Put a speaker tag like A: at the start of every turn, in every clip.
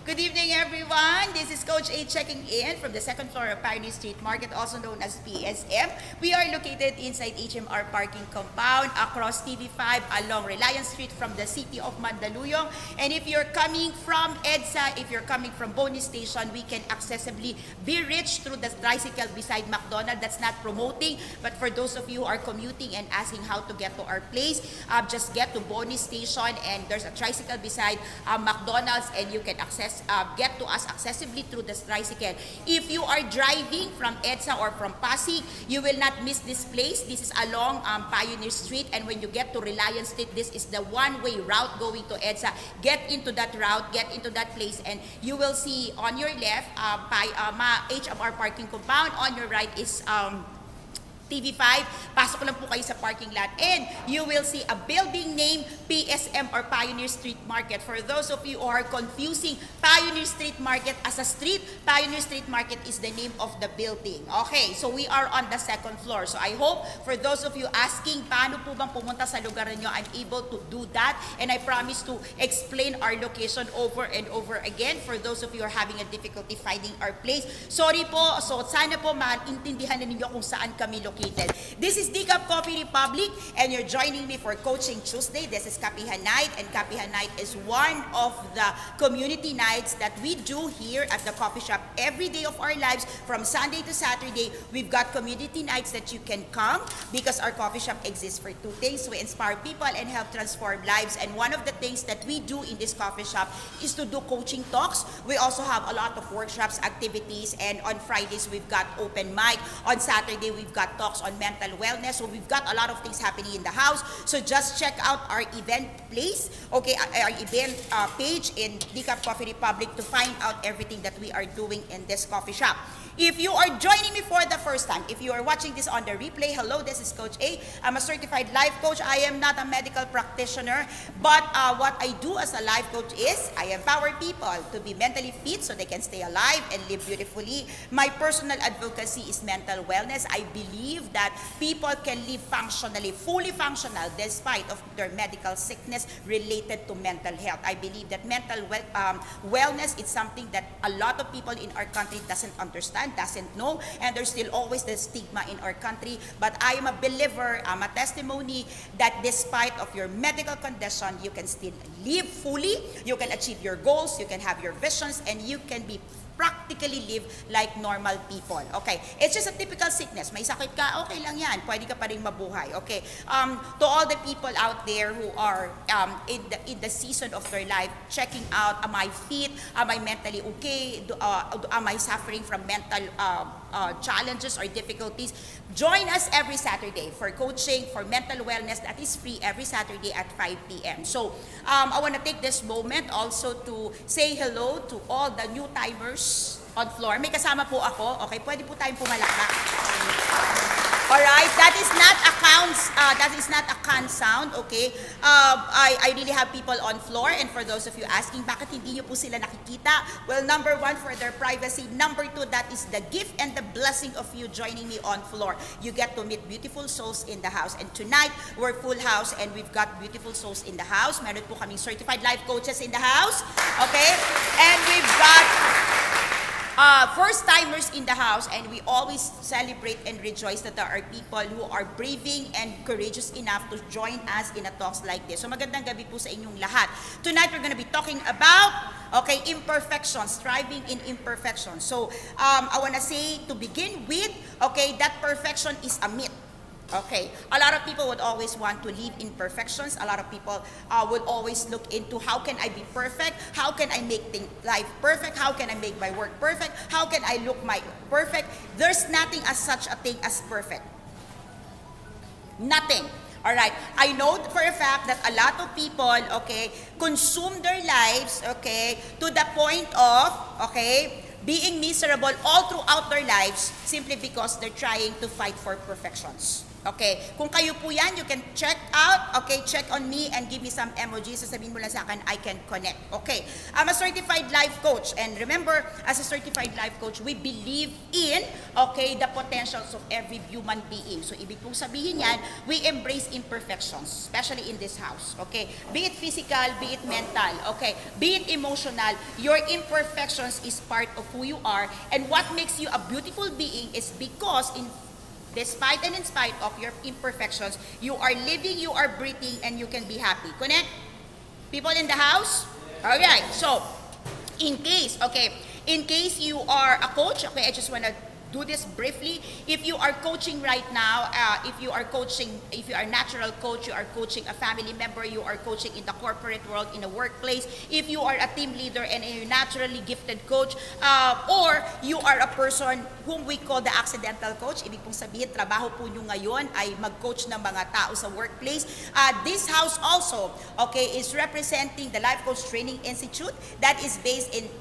A: Good evening, everyone. This is Coach A checking in from the second floor of Pioneer Street Market, also known as PSM. We are located inside HMR parking compound across TV5 along Reliance Street from the city of Mandaluyong. And if you're coming from EDSA, if you're coming from Boni Station, we can accessibly be reached through the tricycle beside McDonald's. That's not promoting, but for those of you who are commuting and asking how to get to our place, just get to Boni Station and there's a tricycle beside McDonald's and you can get to us accessibly through the tricycle. If you are driving from EDSA or from Pasig, you will not miss this place. This is along Pioneer Street, and when you get to Reliance Street, this is the one-way route going to EDSA. Get into that route, get into that place, and you will see on your left, HMR parking compound. On your right is TV5, pasok lang po kayo sa parking lot and you will see a building name PSM or Pioneer Street Market. For those of you who are confusing Pioneer Street Market as a street, Pioneer Street Market is the name of the building. Okay, so we are on the second floor. So I hope for those of you asking, paano po bang pumunta sa lugar niyo, I'm able to do that, and I promise to explain our location over and over again for those of you who are having a difficulty finding our place. Sorry po, so sana po maintindihan na ninyo kung saan kami located. This is Decaf Coffee Republic and you're joining me for Coaching Tuesday. This is Kapehan Night, and Kapehan Night is one of the community nights that we do here at the coffee shop every day of our lives from Sunday to Saturday. We've got community nights that you can come because our coffee shop exists for two things. We inspire people and help transform lives, and one of the things that we do in this coffee shop is to do coaching talks. We also have a lot of workshops, activities, and on Fridays we've got open mic. On Saturday we've got talks on mental wellness. So we've got a lot of things happening in the house. So just check out our event place, okay, our event page in Decaf Coffee Republic to find out everything that we are doing in this coffee shop. If you are joining me for the first time, if you are watching this on the replay, hello, this is Coach A. I'm a certified life coach. I am not a medical practitioner, but what I do as a life coach is I empower people to be mentally fit so they can stay alive and live beautifully. My personal advocacy is mental wellness. I believe that people can live functionally, fully functional, despite of their medical sickness related to mental health. I believe that mental wellness is something that a lot of people in our country doesn't understand, doesn't know, and there's still always the stigma in our country. But I am a believer, I'm a testimony that despite of your medical condition, you can still live fully, you can achieve your goals, you can have your visions, and you can be practically live like normal people. Okay, it's just a typical sickness. May sakit ka, okay lang yan. Pwede ka pa rin mabuhay. Okay, to all the people out there who are in the season of their life, checking out, am I fit? Am I mentally okay? Am I suffering from mental challenges or difficulties? Join us every Saturday for coaching, for mental wellness. That is free every Saturday at 5 p.m. So I want to take this moment also to say hello to all the new timers on floor. May kasama po ako. Okay, pwede po tayong pumalakpak. Alright, that is not a can sound, okay? I really have people on floor, and for those of you asking, bakit hindi nyo po sila nakikita? Well, number one, for their privacy. Number two, that is the gift and the blessing of you joining me on floor. You get to meet beautiful souls in the house. And tonight, we're full house, and we've got beautiful souls in the house. Meron po kaming certified life coaches in the house, okay? And we've got first-timers in the house, and we always celebrate and rejoice that there are people who are braving and courageous enough to join us in a talks like this. So magandang gabi po sa inyong lahat. Tonight, we're going to be talking about, okay, imperfections, striving in imperfections. So I want to say, to begin with, okay, that perfection is a myth. Okay, a lot of people would always want to live in perfections. A lot of people would always look into how can I be perfect? How can I make life perfect? How can I make my work perfect? How can I look my perfect? There's nothing as such a thing as perfect. Nothing. All right. I know for a fact that a lot of people, okay, consume their lives, okay, to the point of, okay, being miserable all throughout their lives simply because they're trying to fight for perfections. Okay, kung kayo po yan, you can check out, okay, check on me and give me some emojis. Sasabihin mo lang sa akin, I can connect. Okay, I'm a certified life coach. And remember, as a certified life coach, we believe in, okay, the potentials of every human being. So, ibig pong sabihin yan, we embrace imperfections, especially in this house. Okay, be it physical, be it mental, okay, be it emotional, your imperfections is part of who you are. And what makes you a beautiful being is because despite and in spite of your imperfections, you are living, you are breathing, and you can be happy. Connect? People in the house? Alright, so, in case you are a coach, okay, I just want to do this briefly. If you are coaching right now, if you are a natural coach, you are coaching a family member, you are coaching in the corporate world, in a workplace, if you are a team leader and a naturally gifted coach, or you are a person whom we call the accidental coach, ibig pong sabihin, trabaho po nyo ngayon ay mag-coach ng mga tao sa workplace. This house also, okay, is representing the Life Coach Training Institute that is based in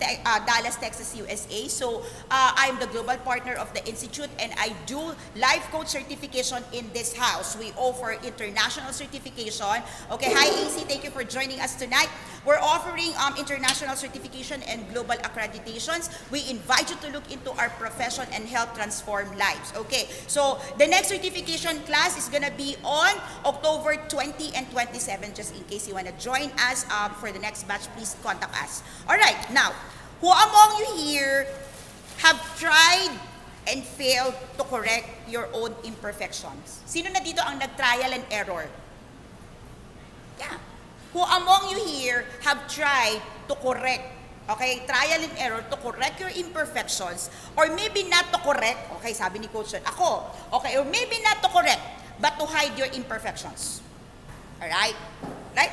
A: Dallas, Texas, USA. So, I'm the global partner of the institute and I do life coach certification in this house. We offer international certification. Okay, hi AC, thank you for joining us tonight. We're offering international certification and global accreditations. We invite you to look into our profession and help transform lives. Okay, so the next certification class is gonna be on October 20 and 27. Just in case you wanna join us for the next batch, please contact us. All right, now, who among you here have tried and failed to correct your own imperfections? Sino na dito ang nag-trial and error? Yeah. Who among you here have tried to correct, okay, trial and error to correct your imperfections, or maybe not to correct, okay, sabi ni Coach, ako, okay, or maybe not to correct, but to hide your imperfections. Alright? Right?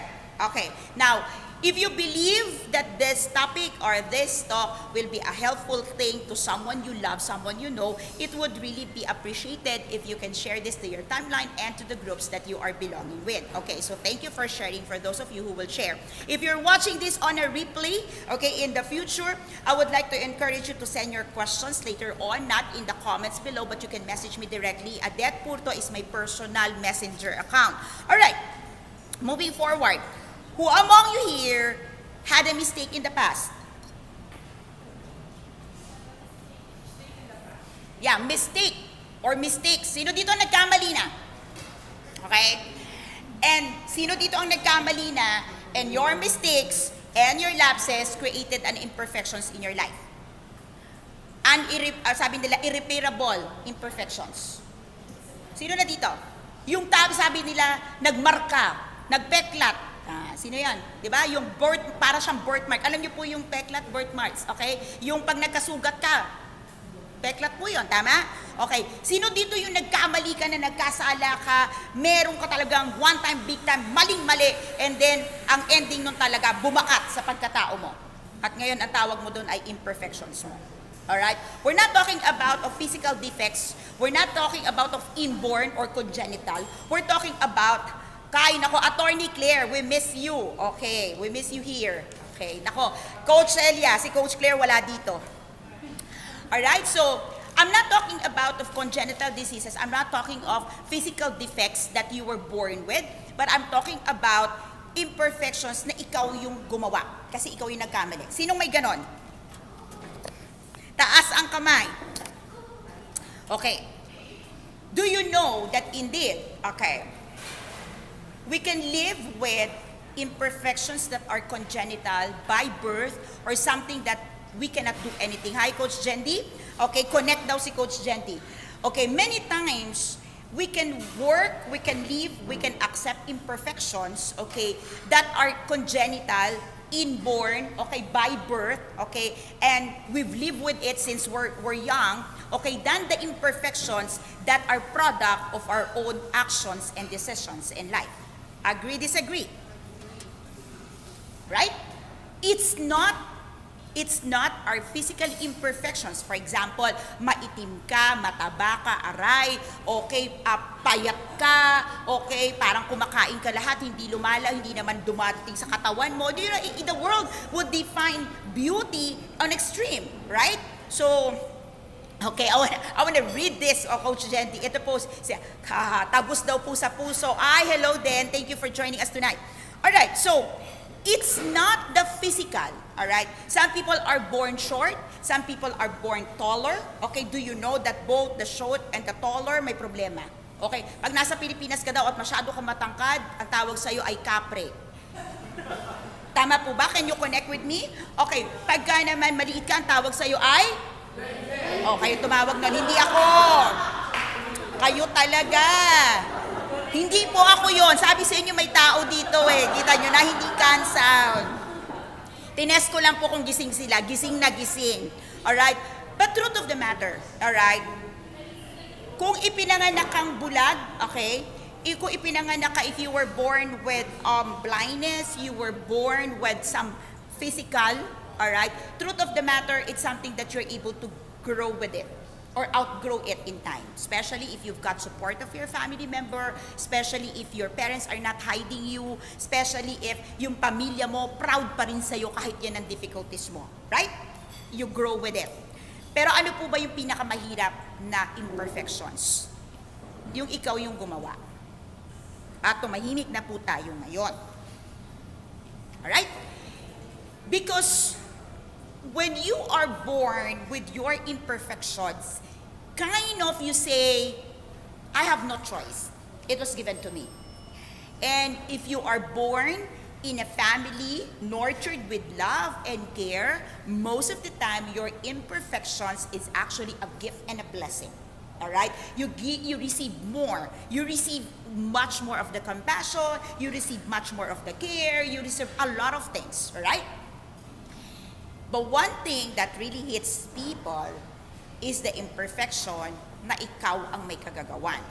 A: Okay. Now, if you believe that this topic or this talk will be a helpful thing to someone you love, someone you know, it would really be appreciated if you can share this to your timeline and to the groups that you are belonging with. Okay, so thank you for sharing for those of you who will share. If you're watching this on a replay, okay, in the future, I would like to encourage you to send your questions later on, not in the comments below, but you can message me directly. Adet Purto is my personal messenger account. All right, moving forward. Who among you here had a mistake in the past? Yeah, mistake or mistakes. Sino dito ang nagkamali na? Okay? And sino dito ang nagkamali na and your mistakes and your lapses created an imperfections in your life? Sabi nila, irreparable imperfections. Sino na dito? Yung sabi nila, nagmarka, nagpeklat. Sino yan? Diba? Yung para siyang birthmark. Alam niyo po yung peklat, birthmarks. Okay? Yung pag nagkasugat ka, peklat po yun. Tama? Okay. Sino dito yung nagkamali ka na nagkasala ka, meron ka talagang one time, big time, maling-mali, and then ang ending nun talaga, bumakat sa pagkatao mo. At ngayon, ang tawag mo dun ay imperfections mo. Alright? We're not talking about of physical defects. We're not talking about of inborn or congenital. We're talking about nako, Attorney Claire, we miss you. Okay, we miss you here. Okay, nako, Coach Elia, si Coach Claire wala dito. Alright, so, I'm not talking about of congenital diseases. I'm not talking of physical defects that you were born with. But I'm talking about imperfections na ikaw yung gumawa. Kasi ikaw yung nagkamali. Sinong may ganon? Taas ang kamay. Okay. Do you know that indeed, okay, we can live with imperfections that are congenital by birth or something that we cannot do anything. Hi, Coach Jendi. Okay, connect daw si Coach Jendi. Okay, many times, we can work, we can live, we can accept imperfections, okay, that are congenital, inborn, okay, by birth, okay, and we've lived with it since we're young, okay, than the imperfections that are product of our own actions and decisions in life. Agree, disagree? Right? It's not our physical imperfections. For example, maitim ka, mataba ka, aray, okay, payat ka, okay, parang kumakain ka lahat, hindi hindi naman dumating sa katawan mo. You know, the world would define beauty on extreme, right? So, Okay, I wanna read this, Coach Jenty. Ito po, tabos daw po sa puso. Hello then. Thank you for joining us tonight. Alright, so, it's not the physical, alright? Some people are born short, some people are born taller. Okay, do you know that both the short and the taller may problema? Okay, pag nasa Pilipinas ka daw at masyado kang matangkad, ang tawag sa'yo ay kapre. Tama po ba? Can you connect with me? Okay, pagka naman maliit ka, ang tawag sa'yo ay? Kayo tumawag na, hindi ako. Kayo talaga. Hindi po ako yon. Sabi sa inyo may tao dito eh. Kita nyo na, hindi cancelled. Tinest ko lang po kung gising sila. Gising na gising. Alright? But truth of the matter, alright? Kung ipinanganak kang bulag, okay? Kung ipinanganak ka, if you were born with blindness, you were born with some physical, alright? Truth of the matter, it's something that you're able to grow with it or outgrow it in time. Especially if you've got support of your family member, especially if your parents are not hiding you, especially if yung pamilya mo proud pa rin sa'yo kahit yan ang difficulties mo. Right? You grow with it. Pero ano po ba yung pinakamahirap na imperfections? Yung ikaw yung gumawa. At tumahimik na po tayo ngayon. Alright? Because when you are born with your imperfections, kind of you say, I have no choice. It was given to me. And if you are born in a family nurtured with love and care, most of the time your imperfections is actually a gift and a blessing. All right? You receive more. You receive much more of the compassion. You receive much more of the care. You receive a lot of things. All right? But one thing that really hits people is the imperfection na ikaw ang may kagagawan.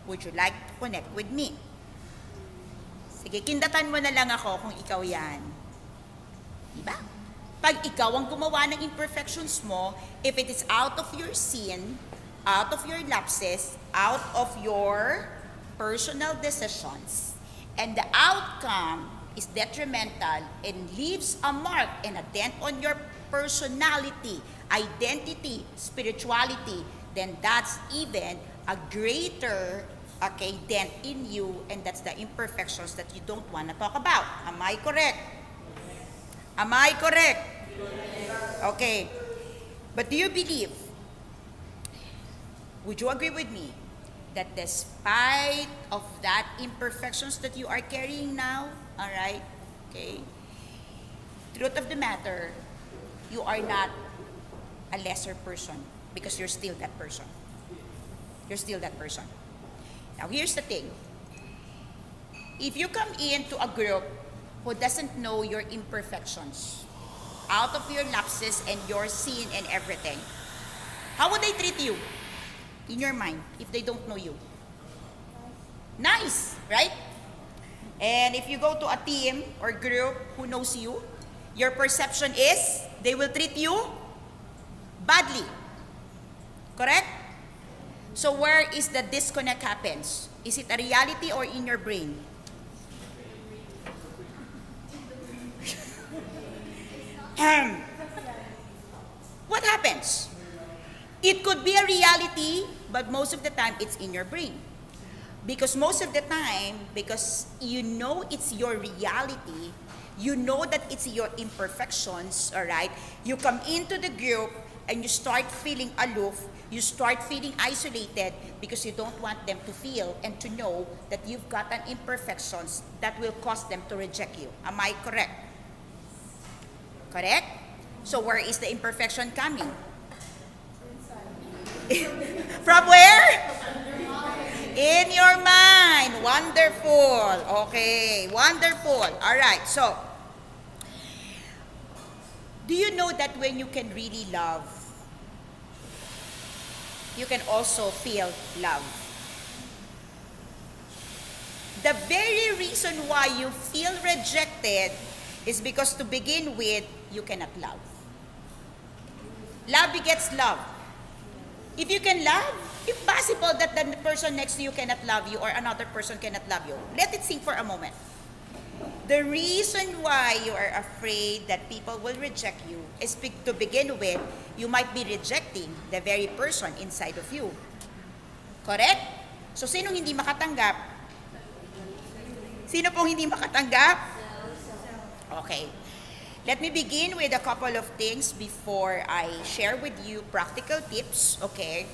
A: Would you like to connect with me? Sige, kindatan mo na lang ako kung ikaw yan. Diba? Pag ikaw ang gumawa ng imperfections mo, if it is out of your sin, out of your lapses, out of your personal decisions, and the outcome is detrimental and leaves a mark and a dent on your personality, identity, spirituality, then that's even a greater dent in you, and that's the imperfections that you don't want to talk about. Am I correct? Am I correct? Okay. But do you believe, would you agree with me, that despite of that imperfections that you are carrying now, all right, okay, truth of the matter, you are not a lesser person because you're still that person. You're still that person. Now, here's the thing. If you come into a group who doesn't know your imperfections, out of your lapses and your sin and everything, how would they treat you in your mind if they don't know you? Nice, right? And if you go to a team or group who knows you, your perception is they will treat you badly. Correct? So where is the disconnect happens? Is it a reality or in your brain? What happens? It could be a reality, but most of the time it's in your brain. Because most of the time, because you know it's your reality, you know that it's your imperfections, all right? You come into the group and you start feeling aloof, you start feeling isolated because you don't want them to feel and to know that you've got an imperfections that will cause them to reject you. Am I correct? Correct? So where is the imperfection coming? From where? In your mind. Wonderful. Okay, wonderful. All right, so, do you know that when you can really love, you can also feel love? The very reason why you feel rejected is because to begin with, you cannot love. Love begets love. If you can love, impossible that the person next to you cannot love you or another person cannot love you. Let it sink for a moment. The reason why you are afraid that people will reject you is to begin with, you might be rejecting the very person inside of you. Correct? So, sinong hindi makatanggap? Sino pong hindi makatanggap? Okay. Let me begin with a couple of things before I share with you practical tips, okay?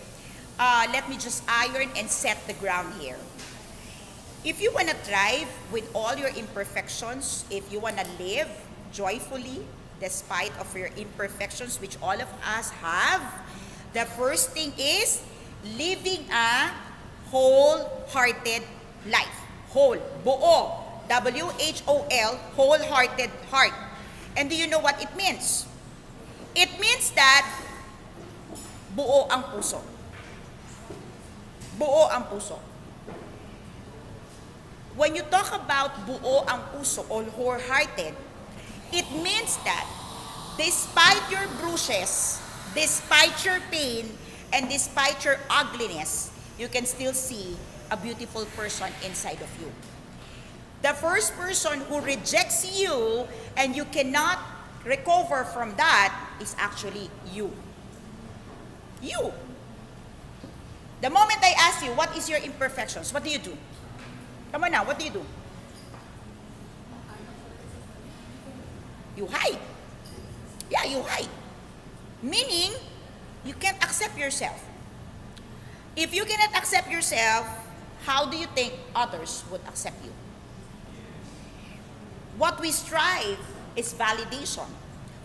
A: Let me just iron and set the ground here. If you want to thrive with all your imperfections, if you want to live joyfully despite of your imperfections, which all of us have, the first thing is living a wholehearted life. Whole, buo, W-H-O-L, wholehearted heart. And do you know what it means? It means that buo ang puso. Buo ang puso. When you talk about buo ang puso or wholehearted, it means that despite your bruises, despite your pain, and despite your ugliness, you can still see a beautiful person inside of you. The first person who rejects you and you cannot recover from that is actually you. You. The moment I ask you, what is your imperfections? What do you do? Come on now, what do you do? You hide. Yeah, you hide. Meaning, you can't accept yourself. If you cannot accept yourself, how do you think others would accept you? What we strive is validation.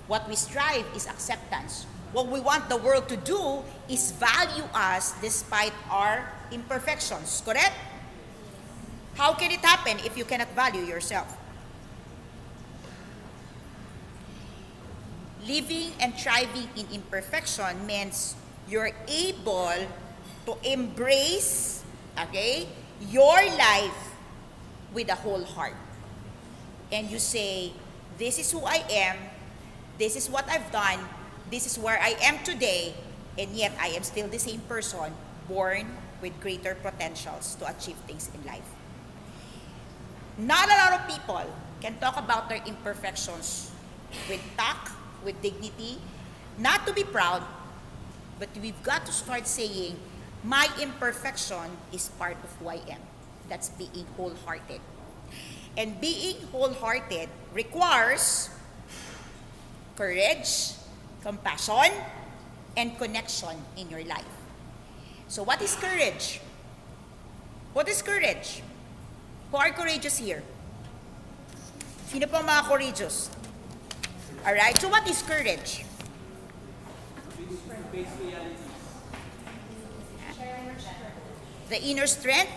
A: What we strive is acceptance. What we want the world to do is value us despite our imperfections, correct? How can it happen if you cannot value yourself? Living and thriving in imperfection means you're able to embrace, okay, your life with a whole heart. And you say, this is who I am, this is what I've done, this is where I am today, and yet I am still the same person, born with greater potentials to achieve things in life. Not a lot of people can talk about their imperfections with tact, with dignity, not to be proud, but we've got to start saying, my imperfection is part of who I am. That's being wholehearted. And being wholehearted requires courage, compassion, and connection in your life. So what is courage? What is courage? Who are courageous here? Sino po mga courageous? Alright, so what is courage? The inner strength?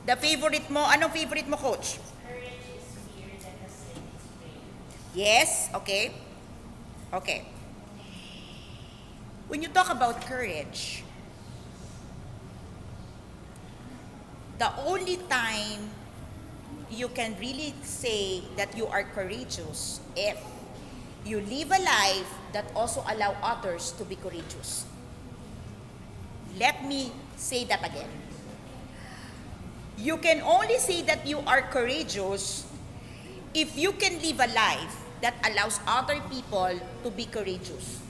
A: The favorite mo, anong favorite mo, coach?
B: Courage is fear that has taken its way.
A: Yes, okay. Okay. When you talk about courage, the only time you can really say that you are courageous if you live a life that also allow others to be courageous. Let me say that again. You can only say that you are courageous if you can live a life that allows other people to be courageous.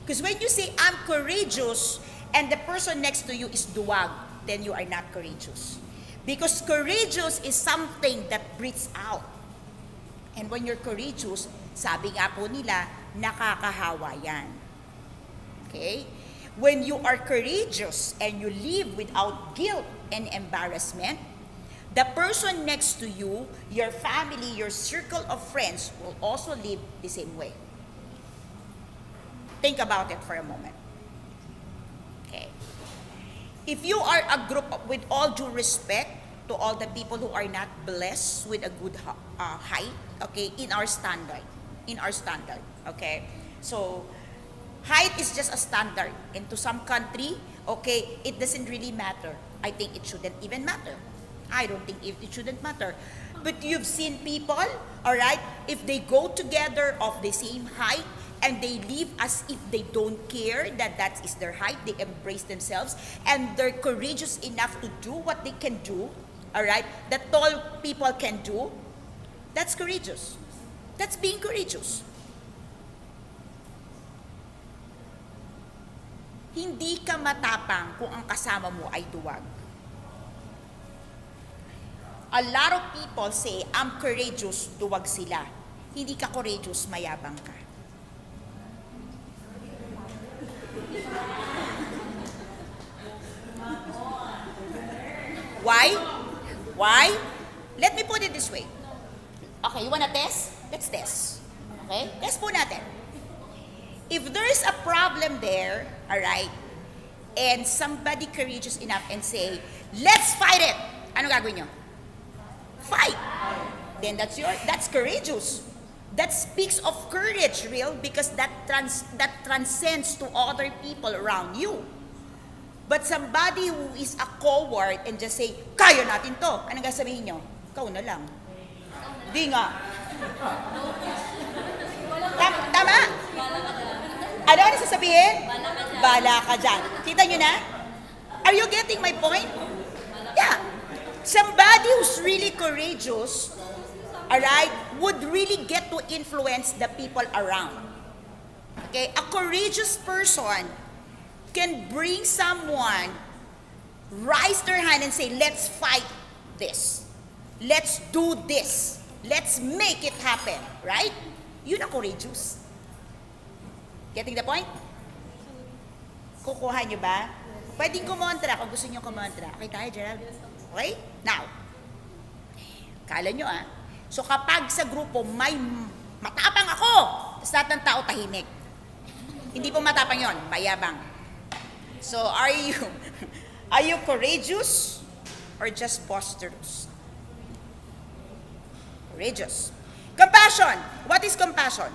A: Because when you say, I'm courageous, and the person next to you is duwag, then you are not courageous. Because courageous is something that breathes out. And when you're courageous, sabi nga po nila, nakakahawa yan. Okay? When you are courageous and you live without guilt and embarrassment, the person next to you, your family, your circle of friends will also live the same way. Think about it for a moment. Okay. If you are a group with all due respect to all the people who are not blessed with a good height, okay, in our standard, okay. So height is just a standard. And to some country, okay, it doesn't really matter. I think it shouldn't even matter. I don't think it shouldn't matter. But you've seen people, all right, if they go together of the same height and they live as if they don't care that that is their height, they embrace themselves and they're courageous enough to do what they can do, all right, that tall people can do, That's courageous. That's being courageous. Hindi ka matapang kung ang kasama mo ay duwag. A lot of people say, I'm courageous, duwag sila. Hindi ka courageous, mayabang ka. Why? Why? Let me put it this way. Okay, you wanna test? Let's test. Okay? Test po natin. If there's a problem there, alright, and somebody courageous enough and say, let's fight it. Ano gagawin nyo? Fight. Then that's courageous. That speaks of courage, real, because that transcends to other people around you. But somebody who is a coward and just say, kaya natin to. Anong sabihin nyo? Ikaw na lang. Di nga. Tama? Ano sasabihin? Bala ka dyan. Kita nyo na? Are you getting my point? Yeah. Somebody who's really courageous, alright, would really get to influence the people around. Okay? A courageous person can bring someone, raise their hand and say, let's fight this. Let's do this. Let's make it happen. Right? Yun ang courageous. Getting the point? Kukuha nyo ba? Pwedeng kumontra kung gusto nyo kumontra. Okay tayo, Gerald? Okay? Now, kala nyo so kapag sa grupo may matapang ako, tapos lahat ng tao tahimik. Hindi po matapang yon, mayabang. So are you courageous or just boisterous? Courageous. Compassion. What is compassion?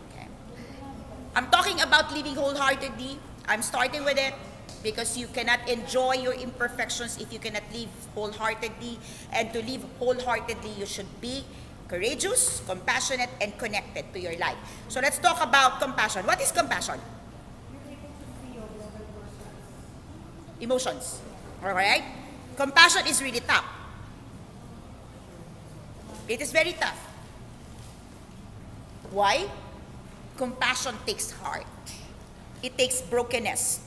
A: Okay. I'm talking about living wholeheartedly. I'm starting with it because you cannot enjoy your imperfections if you cannot live wholeheartedly. And to live wholeheartedly, you should be courageous, compassionate, and connected to your life. So let's talk about compassion. What is compassion? Emotions. Alright? Compassion is really tough. It is very tough. Why? Compassion takes heart. It takes brokenness.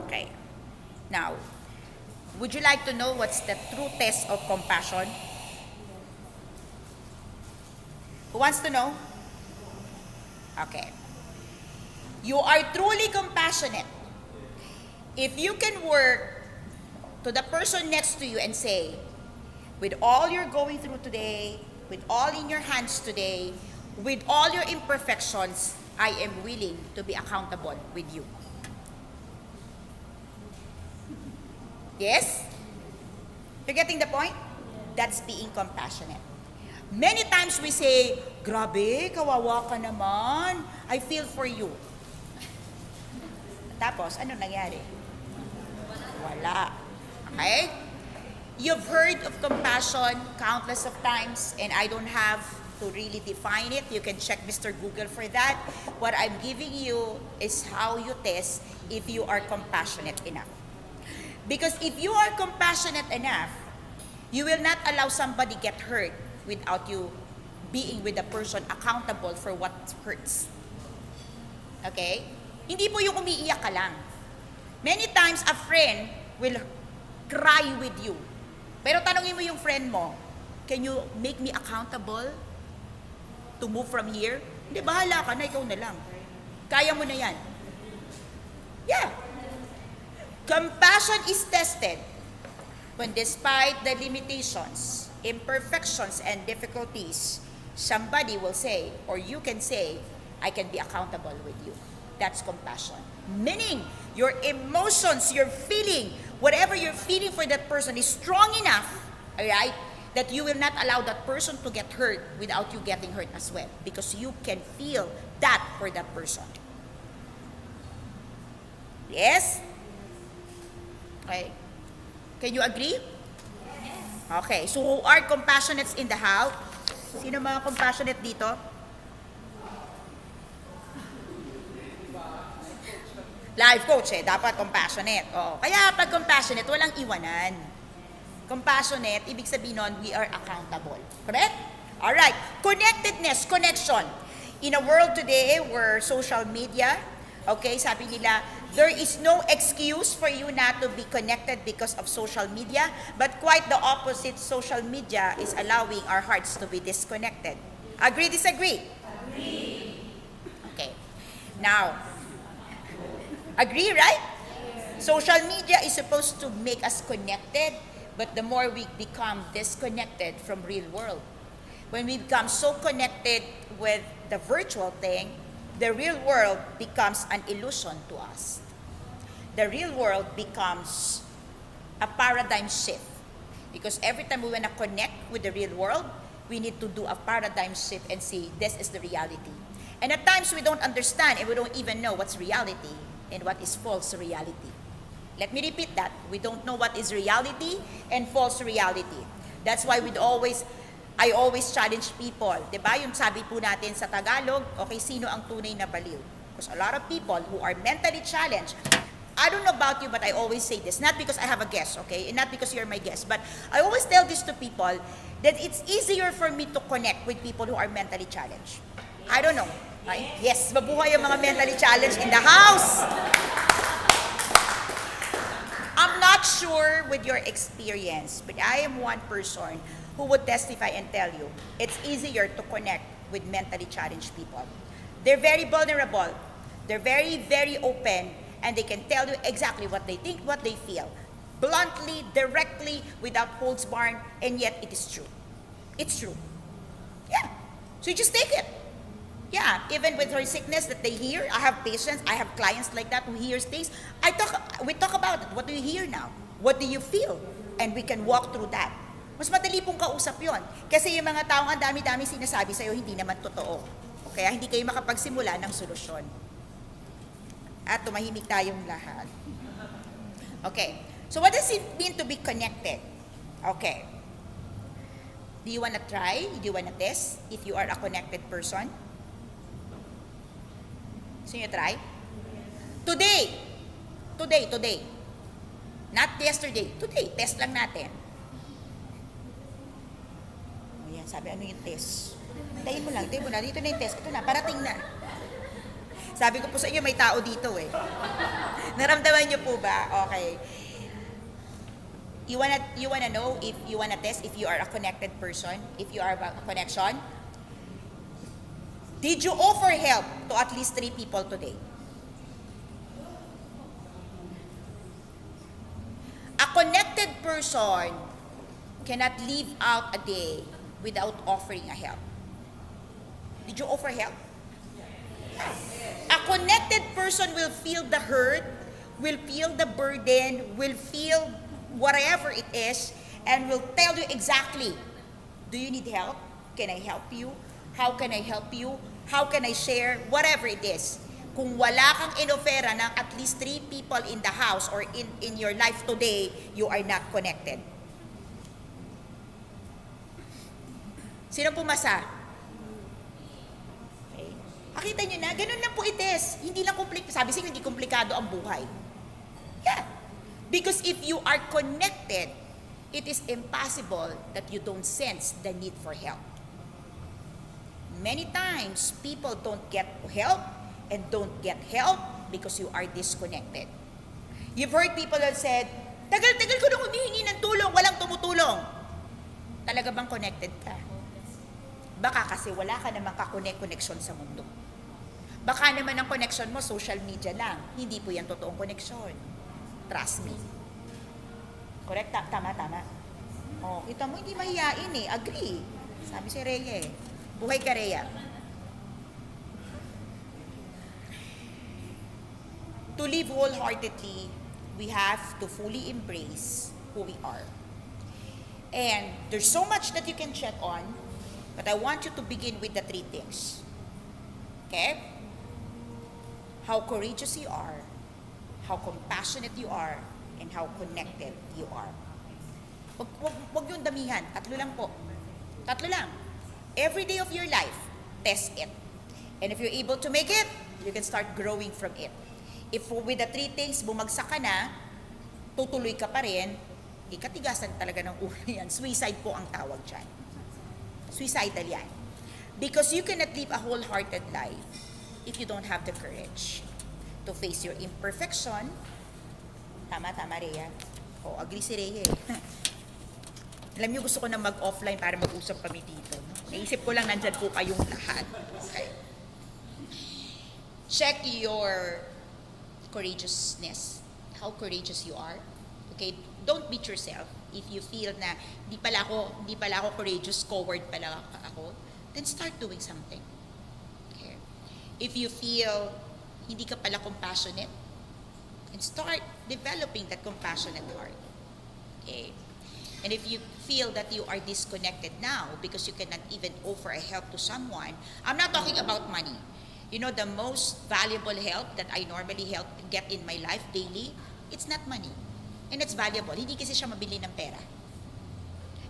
A: Okay. Now, would you like to know what's the true test of compassion? Who wants to know? Okay. You are truly compassionate if you can work to the person next to you and say, with all you're going through today, with all in your hands today, with all your imperfections, I am willing to be accountable with you. Yes? You're getting the point? That's being compassionate. Many times we say, grabe, kawawa ka naman. I feel for you. Tapos, ano nangyari? Wala. Okay? You've heard of compassion countless of times, and I don't have to really define it. You can check Mr. Google for that. What I'm giving you is how you test if you are compassionate enough. Because if you are compassionate enough, you will not allow somebody get hurt without you being with the person accountable for what hurts. Okay? Hindi po yung umiiyak ka lang. Many times, a friend will cry with you. Pero tanongin mo yung friend mo, can you make me accountable to move from here? Hindi, bahala ka na, ikaw na lang. Kaya mo na yan. Yeah. Compassion is tested when despite the limitations, imperfections, and difficulties, somebody will say, or you can say, I can be accountable with you. That's compassion. Meaning, your emotions, your feeling, whatever you're feeling for that person is strong enough, alright, that you will not allow that person to get hurt without you getting hurt as well. Because you can feel that for that person. Yes? Okay. Can you agree? Yes. Okay. So who are compassionates in the house? Sino mga compassionate dito? Life coach dapat compassionate. Oh. Kaya pag compassionate, walang iwanan. Compassionate, ibig sabihin nun, we are accountable. Correct? Alright. Connectedness, connection. In a world today where social media, okay, sabi nila, there is no excuse for you not to be connected because of social media, but quite the opposite, social media is allowing our hearts to be disconnected. Agree, disagree? Agree. Okay. Now, agree, right? Social media is supposed to make us connected, but the more we become disconnected from real world, when we become so connected with the virtual thing, the real world becomes an illusion to us. The real world becomes a paradigm shift. Because every time we want to connect with the real world, we need to do a paradigm shift and see this is the reality. And at times we don't understand and we don't even know what's reality and what is false reality. Let me repeat that. We don't know what is reality and false reality. That's why I always challenge people. Diba? Yung sabi po natin sa Tagalog, okay, sino ang tunay na baliw? Because a lot of people who are mentally challenged, I don't know about you, but I always say this, not because I have a guest, okay, and not because you're my guest, but I always tell this to people, that it's easier for me to connect with people who are mentally challenged. I don't know. Right? Yes, mabuhay ang mga mentally challenged in the house. I'm not sure with your experience, but I am one person who would testify and tell you it's easier to connect with mentally challenged people. They're very vulnerable. They're very, very open, and they can tell you exactly what they think, what they feel. Bluntly, directly, without holds barred, and yet it is true. It's true. Yeah. So you just take it. Yeah, even with her sickness that they hear, I have patients, I have clients like that who hears things. We talk about it. What do you hear now? What do you feel? And we can walk through that. Mas madali pong kausap yon. Kasi yung mga taong ang dami-dami sinasabi sa'yo, hindi naman totoo. Kaya hindi kayo makapagsimula ng solusyon. At tumahimik tayong lahat. Okay, so what does it mean to be connected? Okay. Do you want to try? Do you want to test if you are a connected person? So you try? Today. Not yesterday. Today, test lang natin. Ayan, sabi, ano yung test? Tayin mo lang. Dito na yung test. Ito na, parating na. Sabi ko po sa inyo, may tao dito eh. Naramdaman niyo po ba? Okay. You wanna know if you wanna test if you are a connected person, if you are a connection? Did you offer help to at least 3 people today? A connected person cannot live out a day without offering a help. Did you offer help? A connected person will feel the hurt, will feel the burden, will feel whatever it is, and will tell you exactly, do you need help? Can I help you? How can I help you? How can I share? Whatever it is. Kung wala kang inofera ng at least 3 people in the house or in your life today, you are not connected. Sino pumasa? Okay. Nakita nyo na, ganun lang po ites. Hindi lang komplikado. Sabi sa'yo, hindi komplikado ang buhay. Yeah. Because if you are connected, it is impossible that you don't sense the need for help. Many times, people don't get help and don't get help because you are disconnected. You've heard people that said, tagal-tagal ko nang humihingi ng tulong, walang tumutulong. Talaga bang connected ka? Baka kasi wala ka namang kakonek-connection sa mundo. Baka naman ang connection mo, social media lang. Hindi po yan totoong connection. Trust me. Correct? Tama. Oh, kita mo, hindi mahihain eh. Agree. Sabi si Rhea eh. Buhay ka, Rhea. To live wholeheartedly, we have to fully embrace who we are. And there's so much that you can check on, but I want you to begin with the 3 things. Okay? How courageous you are, how compassionate you are, and how connected you are. Wag yung damihan. 3 lang po. 3 lang. Every day of your life, test it. And if you're able to make it, you can start growing from it. If with the 3 things, bumagsak ka na, tutuloy ka pa rin, katigasan talaga ng ulo yan. Suicide po ang tawag dyan. Suicidal yan. Because you cannot live a wholehearted life if you don't have the courage to face your imperfection. Tama, Rhea. Agree si Rhea Alam niyo, gusto ko na mag-offline para mag-usap kami dito. Naisip ko lang, nandyan po kayong lahat. Okay. Check your courageousness. How courageous you are. Okay, don't beat yourself if you feel na hindi pala ako courageous, coward pala ako, then start doing something. Okay. If you feel hindi ka pala compassionate, and start developing that compassionate heart. Okay. And if you feel that you are disconnected now because you cannot even offer a help to someone, I'm not talking about money. You know, the most valuable help that I normally get in my life daily, it's not money. And it's valuable. Hindi kasi siya mabili ng pera.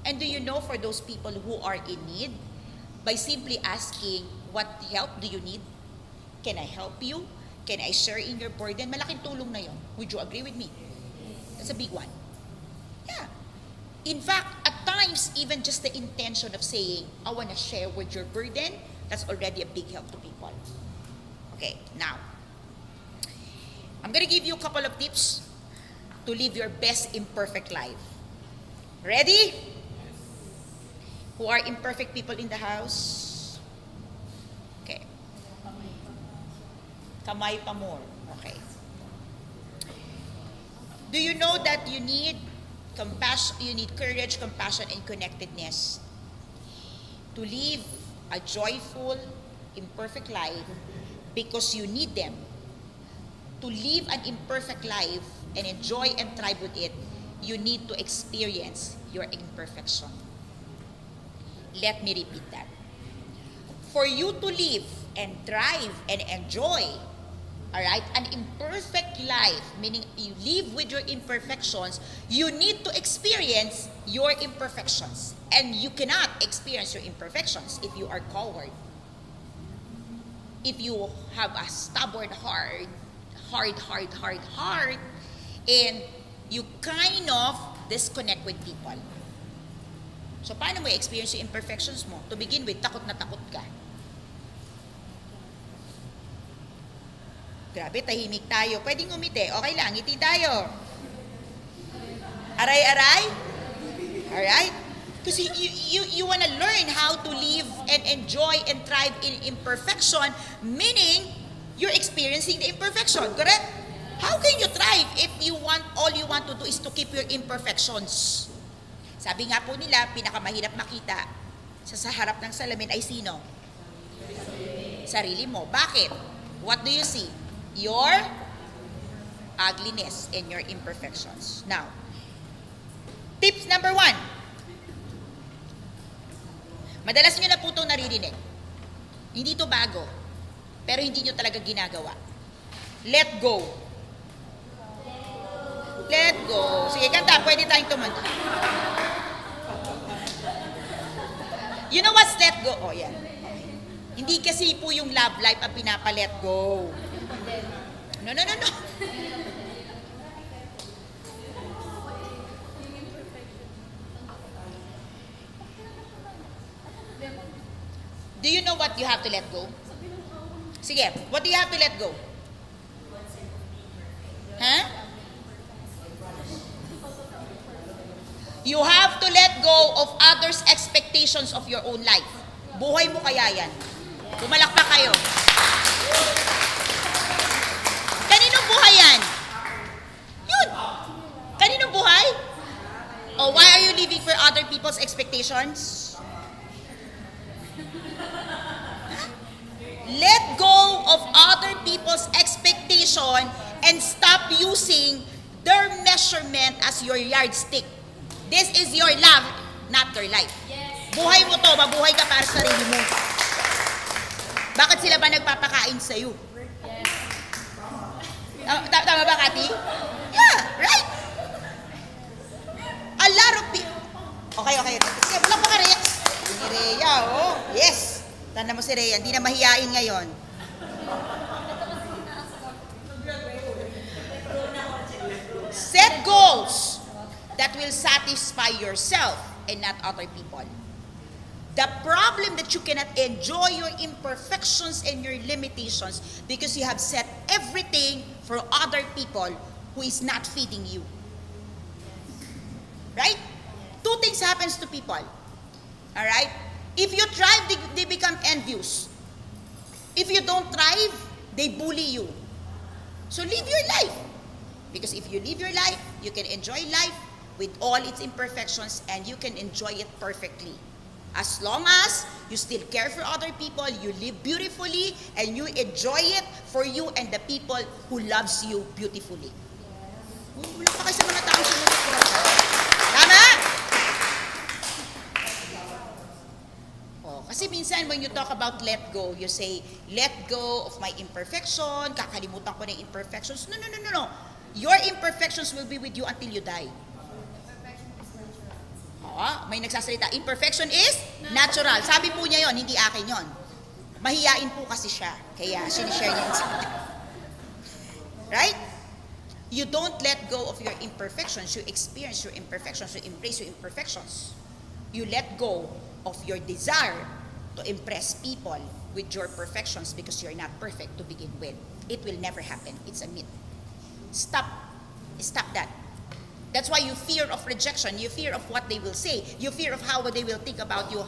A: And do you know, for those people who are in need, by simply asking, what help do you need? Can I help you? Can I share in your burden? Malaking tulong na yon. Would you agree with me? That's a big one. Yeah. In fact, at times, even just the intention of saying, I want to share with your burden, that's already a big help to people. Okay, now, I'm going to give you a couple of tips to live your best imperfect life. Ready? Who are imperfect people in the house? Okay. Kamay pa more. Okay. Do you know that you need compassion, you need courage, compassion, and connectedness to live a joyful, imperfect life because you need them. To live an imperfect life and enjoy and thrive with it, you need to experience your imperfection. Let me repeat that. For you to live and thrive and enjoy, all right, an imperfect life, meaning you live with your imperfections, you need to experience your imperfections. And you cannot experience your imperfections if you are coward. If you have a stubborn heart, and you kind of disconnect with people. So, paano mo i-experience yung imperfections mo? To begin with, takot na takot ka. Grabe, tahimik tayo. Pwedeng ngumiti. Okay lang, ngiti tayo. Aray-aray? Alright? Kasi you wanna learn how to live and enjoy and thrive in imperfection, meaning you're experiencing the imperfection, correct? How can you thrive if all you want to do is to keep your imperfections? Sabi nga po nila, pinakamahirap makita sa harap ng salamin ay sino? Sarili mo. Bakit? What do you see? Your ugliness and your imperfections. Now, tips number 1. Madalas nyo na po itong naririnig. Hindi to bago. Pero hindi nyo talaga ginagawa. Let go. Let go. Sige, kanta. Pwede tayong tumanta. You know what's let go? Oh, yan. Hindi kasi po yung love life ang pinapa-let go. No. Do you know what you have to let go? Sige, what do you have to let go? Huh? You have to let go of others' expectations of your own life. Buhay mo kaya yan. Pumalakpak kayo. Kaninong buhay yan? Yun. Kaninong buhay? Oh, why are you living for other people's expectations? Let go of other people's expectation and stop using their measurement as your yardstick. This is your love, not your life. Yes. Buhay mo to, mabuhay ka para sa sarili mo. Bakit sila ba nagpapakain sa'yo? Yes. Tama ba, Kati? Yeah, right? A lot of people. Okay. Sige, walang pa ka, Rhea. Si Rhea, oh. Yes. Tanda mo si Rhea, hindi na mahiyain ngayon. Set goals. that will satisfy yourself and not other people. The problem that you cannot enjoy your imperfections and your limitations because you have set everything for other people who is not feeding you. Right? Two things happens to people. Alright? If you thrive, they become envious. If you don't thrive, they bully you. So live your life. Because if you live your life, you can enjoy life with all its imperfections and you can enjoy it perfectly. As long as you still care for other people, you live beautifully, and you enjoy it for you and the people who loves you beautifully. Wala pa kayo sa mga taong sumunod ko. Tama? Kasi minsan when you talk about let go, you say, let go of my imperfection, kakalimutan ko na yung imperfections. No. Your imperfections will be with you until you die. May nagsasalita, imperfection is natural. Sabi po niya yon, hindi akin yon. Mahiyain po kasi siya. Kaya sinishare niya sa right? You don't let go of your imperfections. You experience your imperfections. You embrace your imperfections. You let go of your desire to impress people with your perfections because you're not perfect to begin with. It will never happen. It's a myth. Stop that. That's why you fear of rejection. You fear of what they will say. You fear of how they will think about you.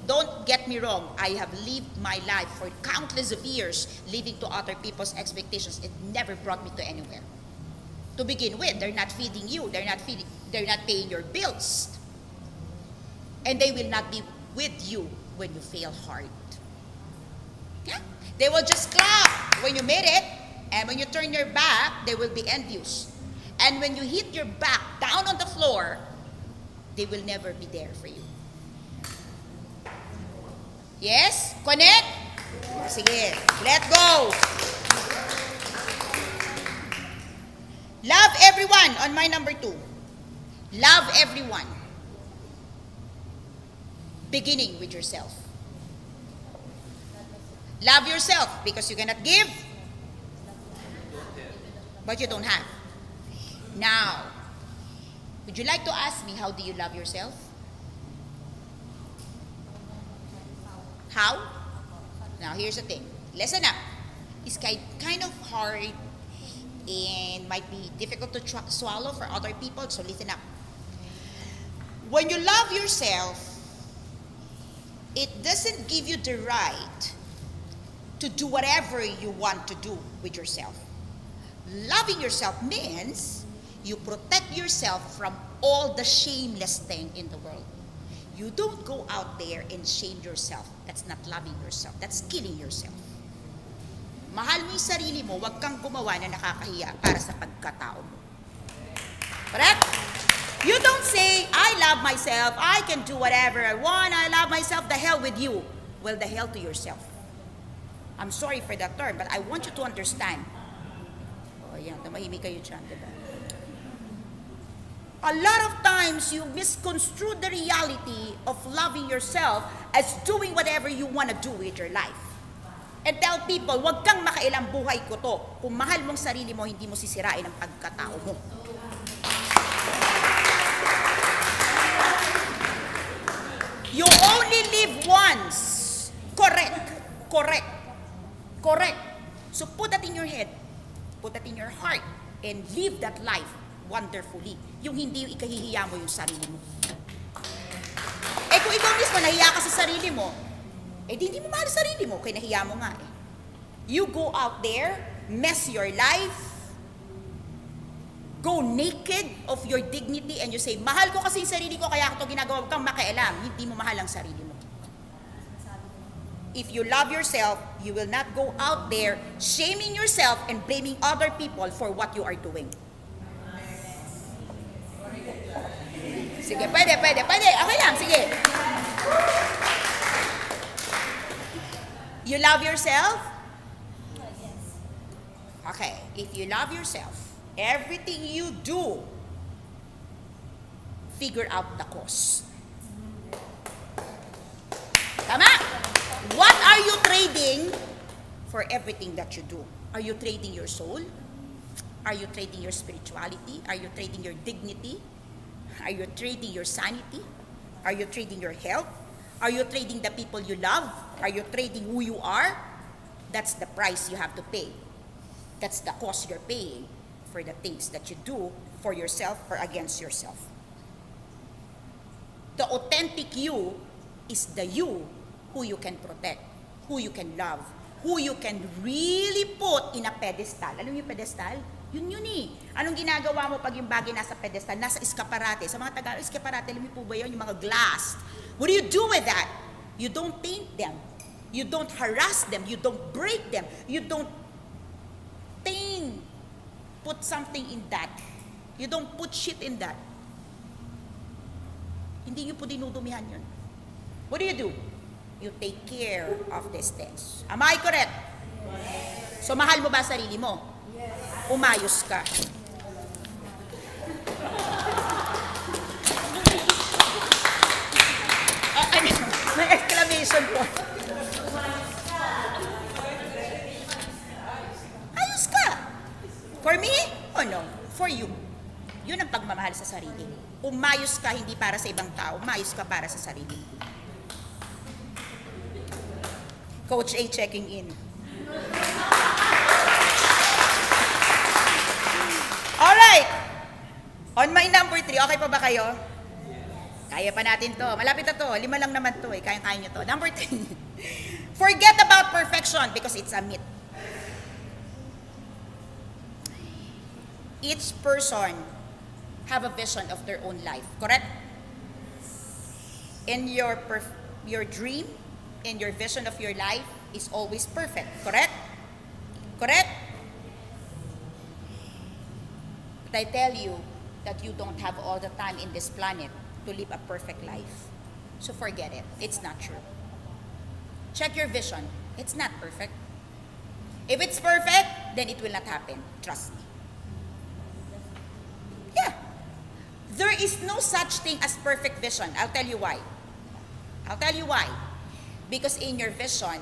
A: Don't get me wrong. I have lived my life for countless of years living to other people's expectations. It never brought me to anywhere. To begin with, they're not feeding you. They're not paying your bills. And they will not be with you when you fail hard. Yeah? They will just clap when you made it, and when you turn your back, they will be envious. And when you hit your back down on the floor, they will never be there for you. Yes? Connect? Sige. Let go. Love everyone on my number 2. Love everyone. Beginning with yourself. Love yourself because you cannot give what you don't have. Now, would you like to ask me, how do you love yourself? How? Now, here's the thing. Listen up. It's kind of hard and might be difficult to swallow for other people, so listen up. When you love yourself, it doesn't give you the right to do whatever you want to do with yourself. Loving yourself means you protect yourself from all the shameless thing in the world. You don't go out there and shame yourself. That's not loving yourself. That's killing yourself. Mahal mo yung sarili mo, huwag kang gumawa na nakakahiya para sa pagkatao mo. Correct? You don't say, I love myself, I can do whatever I want, I love myself, the hell with you. Well, the hell to yourself. I'm sorry for that term, but I want you to understand. Oh, yan, tamahimik kayo dyan, diba? A lot of times, you misconstrue the reality of loving yourself as doing whatever you want to do with your life. And tell people, wag kang makailang buhay ko to. Kung mahal mong sarili mo, hindi mo sisirain ang pagkatao mo. You only live once. Correct. So put that in your head. Put that in your heart. And live that life wonderfully. Yung hindi yung ikahihiya mo yung sarili mo. Eh kung ikaw mismo nahiya ka sa sarili mo, eh di hindi mo mahal sa sarili mo, kaya nahiya mo nga eh. You go out there, mess your life, go naked of your dignity, and you say, mahal ko kasi yung sarili ko, kaya ako ito ginagawa, huwag kang makialam. Hindi mo mahal ang sarili mo. If you love yourself, you will not go out there shaming yourself and blaming other people for what you are doing. Sige, pwede. Okay lang, sige. You love yourself? Okay, if you love yourself, everything you do, figure out the cost. Tama? What are you trading for everything that you do? Are you trading your soul? Are you trading your spirituality? Are you trading your dignity? Are you trading your sanity? Are you trading your health? Are you trading the people you love? Are you trading who you are? That's the price you have to pay. That's the cost you're paying for the things that you do for yourself or against yourself. The authentic you is the you who you can protect, who you can love, who you can really put in a pedestal. Alam mo yung pedestal? Yun eh. Anong ginagawa mo pag yung bagay nasa pedestal? Nasa eskaparate. Sa mga Tagalog, eskaparate, alam mo po ba yun? Yung mga glass. What do you do with that? You don't taint them. You don't harass them. You don't break them. You don't put something in that. You don't put shit in that. Hindi nyo po dinudumihan yun. What do? You take care of these things. Am I correct? Yes. So mahal mo ba sarili mo? Yes. Umayos ka. May exclamation po. Ayos ka. For me? Oh no. For you. Yun ang pagmamahal sa sarili. Umayos ka hindi para sa ibang tao. Umayos ka para sa sarili. Coach A checking in. Alright. On my number 3, okay pa ba kayo? Kaya pa natin to. Malapit na to. 5 lang naman to eh. Kaya-kaya nyo to. Number 3. Forget about perfection because it's a myth. Each person have a vision of their own life. Correct? And your dream and your vision of your life is always perfect. Correct? Correct? But I tell you that you don't have all the time in this planet to live a perfect life. So forget it. It's not true. Check your vision. It's not perfect. If it's perfect, then it will not happen. Trust me. Yeah. There is no such thing as perfect vision. I'll tell you why. Because in your vision,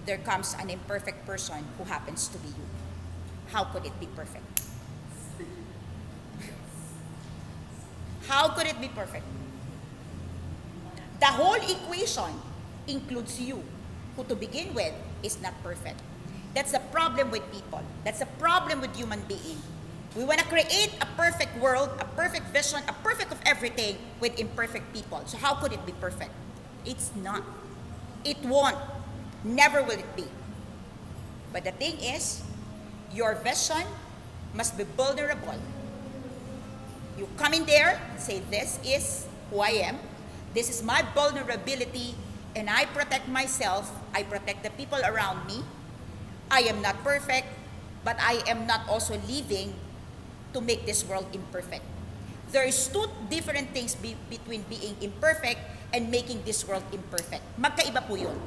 A: there comes an imperfect person who happens to be you. How could it be perfect? How could it be perfect? The whole equation includes you, who to begin with is not perfect. That's the problem with people. That's the problem with human being. We want to create a perfect world, a perfect vision, a perfect of everything with imperfect people. So how could it be perfect? It's not. It won't. Never will it be. But the thing is, your vision must be vulnerable. You come in there, say, this is who I am. This is my vulnerability, and I protect myself. I protect the people around me. I am not perfect, but I am not also living to make this world imperfect. There is two different things between being imperfect and making this world imperfect. Magkaiba po yun.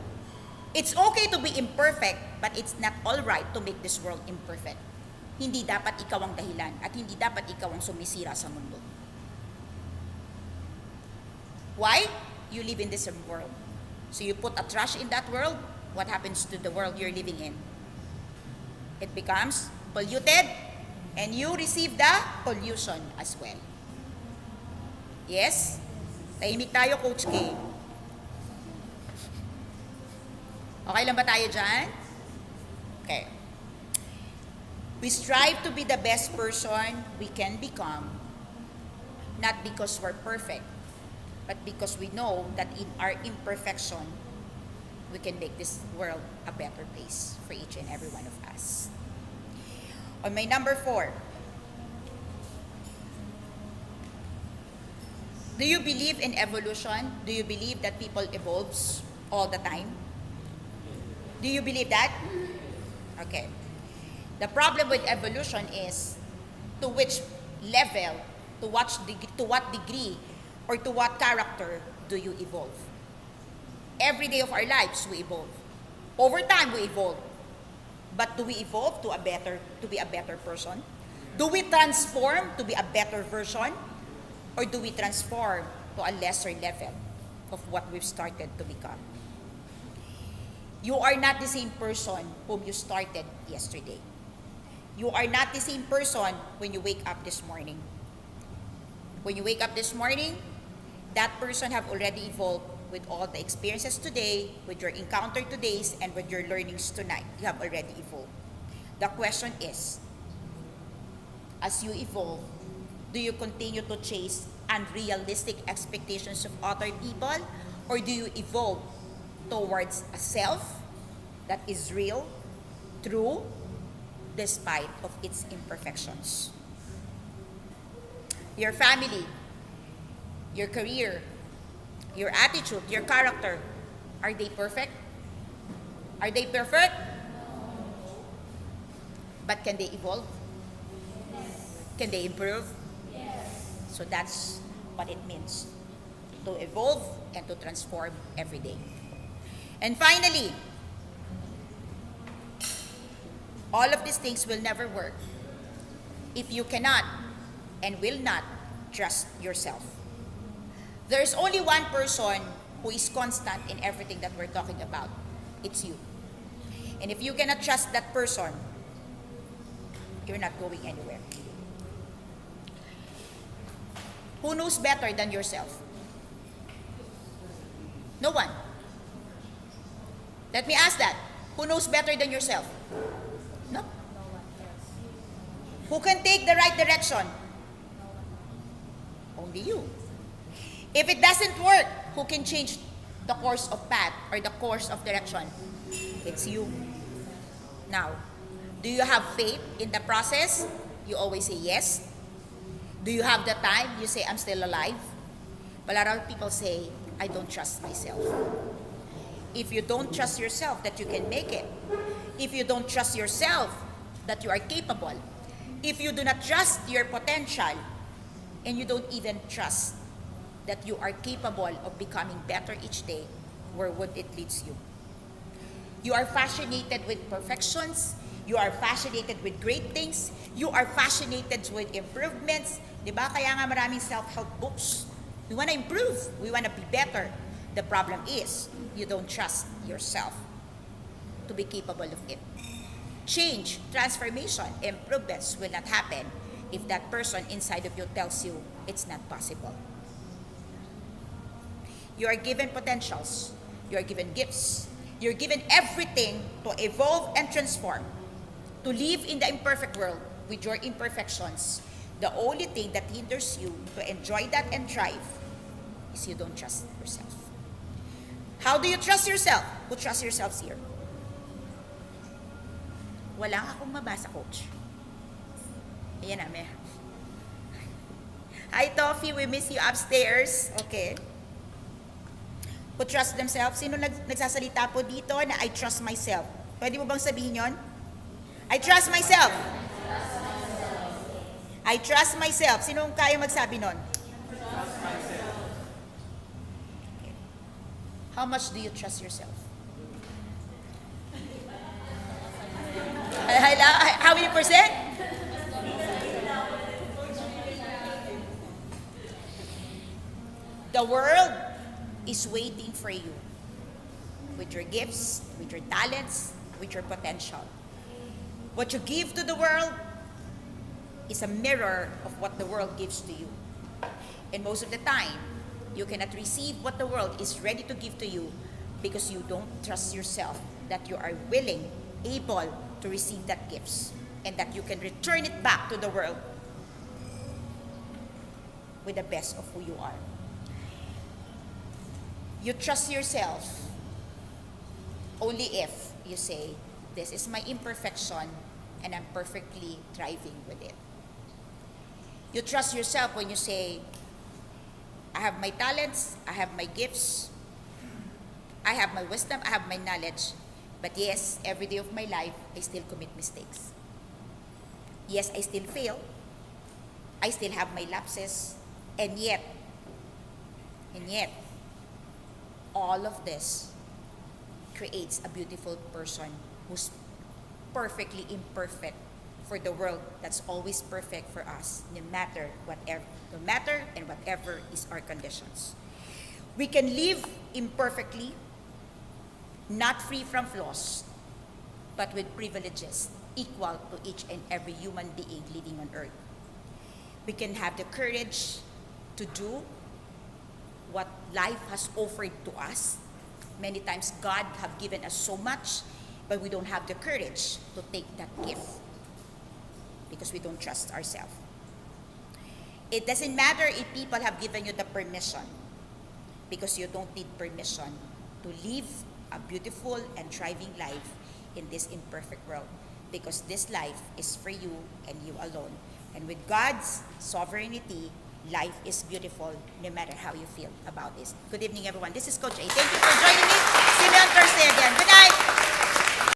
A: It's okay to be imperfect, but it's not all right to make this world imperfect. Hindi dapat ikaw ang dahilan at hindi dapat ikaw ang sumisira sa mundo. Why? You live in this world. So you put a trash in that world, what happens to the world you're living in? It becomes polluted, and you receive the pollution as well. Yes? Tahimik tayo, Coach K. Okay lang ba tayo dyan? Okay. We strive to be the best person we can become, not because we're perfect, but because we know that in our imperfection, we can make this world a better place for each and every one of us. On my number 4, do you believe in evolution? Do you believe that people evolves all the time? Do you believe that? Okay. The problem with evolution is to which level, to what degree, or to what character do you evolve? Every day of our lives, we evolve. Over time, we evolve. But do we evolve to be a better person? Do we transform to be a better version? Or do we transform to a lesser level of what we've started to become? You are not the same person whom you started yesterday. You are not the same person when you wake up this morning. When you wake up this morning, that person have already evolved with all the experiences today, with your encounter todays, and with your learnings tonight. You have already evolved. The question is, as you evolve, do you continue to chase unrealistic expectations of other people, or do you evolve towards a self that is real, true, despite of its imperfections? Your family, your career, your attitude, your character, are they perfect? Are they perfect? But can they evolve? Can they improve? So that's what it means to evolve and to transform every day. And finally, all of these things will never work if you cannot and will not trust yourself. There is only one person who is constant in everything that we're talking about. It's you. And if you cannot trust that person, you're not going anywhere. Who knows better than yourself? No one. Let me ask that. Who knows better than yourself? No. Who can take the right direction? Only you. If it doesn't work, who can change the course of path or the course of direction? It's you. Now, do you have faith in the process? You always say yes. Do you have the time? You say, I'm still alive. But a lot of people say, I don't trust myself. If you don't trust yourself that you can make it, if you don't trust yourself that you are capable, if you do not trust your potential, and you don't even trust that you are capable of becoming better each day, where would it lead you? You are fascinated with perfections. You are fascinated with great things. You are fascinated with improvements. Diba? Kaya nga maraming self-help books. We want to improve. We want to be better. The problem is, you don't trust yourself to be capable of it. Change, transformation, improvements will not happen if that person inside of you tells you it's not possible. You are given potentials. You are given gifts. You're given everything to evolve and transform, to live in the imperfect world with your imperfections. The only thing that hinders you to enjoy that and thrive is you don't trust yourself. How do you trust yourself? Who trusts yourselves here? Wala akong mabasa, coach. Ayan na, may. Hi, Toffee. We miss you upstairs. Okay. Who trust themselves? Sino nagsasalita po dito na I trust myself? Pwede mo bang sabihin yon? I trust myself. I trust myself. Sino kaya magsabi nun? Okay. How much do you trust yourself? How many percent? The world is waiting for you with your gifts, with your talents, with your potential. What you give to the world is a mirror of what the world gives to you. And most of the time, you cannot receive what the world is ready to give to you because you don't trust yourself that you are willing, able to receive that gifts and that you can return it back to the world with the best of who you are. You trust yourself only if you say, this is my imperfection and I'm perfectly thriving with it. You trust yourself when you say, I have my talents, I have my gifts, I have my wisdom, I have my knowledge, but yes, every day of my life, I still commit mistakes. Yes, I still fail. I still have my lapses, and yet, all of this creates a beautiful person who's perfectly imperfect for the world that's always perfect for us, no matter and whatever is our conditions. We can live imperfectly, not free from flaws, but with privileges equal to each and every human being living on earth. We can have the courage to do what life has offered to us. Many times God have given us so much, but we don't have the courage to take that gift because we don't trust ourselves. It doesn't matter if people have given you the permission, because you don't need permission to live a beautiful and thriving life in this imperfect world, because this life is for you and you alone. And with God's sovereignty, life is beautiful no matter how you feel about this. Good evening, everyone. This is Coach A. Thank you for joining me. See you on Thursday again. Good night.